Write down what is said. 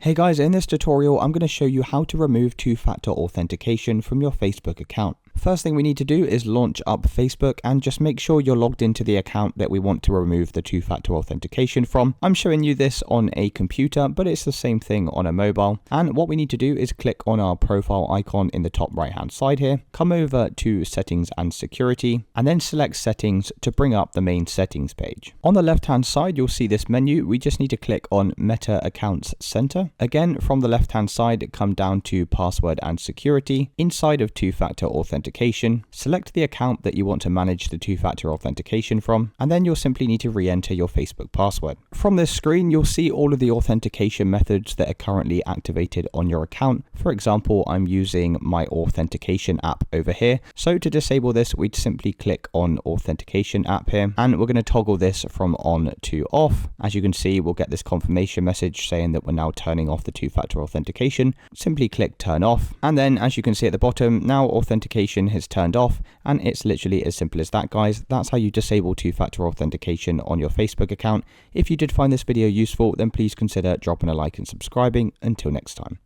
Hey guys, in this tutorial I'm going to show you how to remove two-factor authentication from your Facebook account. First thing we need to do is launch up Facebook and just make sure you're logged into the account that we want to remove the two-factor authentication from. I'm showing you this on a computer, but it's the same thing on a mobile. And what we need to do is click on our profile icon in the top right hand side here, come over to settings and security, and then select settings to bring up the main settings page. On the left hand side, you'll see this menu. We just need to click on Meta Accounts Center. Again, from the left hand side, come down to password and security. Inside of two-factor authentication, select the account that you want to manage the two-factor authentication from, and then you'll simply need to re-enter your Facebook password. From this screen, you'll see all of the authentication methods that are currently activated on your account. For example, I'm using my Authentication app over here. So to disable this, we'd simply click on Authentication app here, and we're going to toggle this from on to off. As you can see, we'll get this confirmation message saying that we're now turning off the two-factor authentication. Simply click turn off, and then as you can see at the bottom, now authentication has turned off, and it's literally as simple as that, guys. That's how you disable two-factor authentication on your Facebook account. If you did find this video useful, then please consider dropping a like and subscribing. Until next time.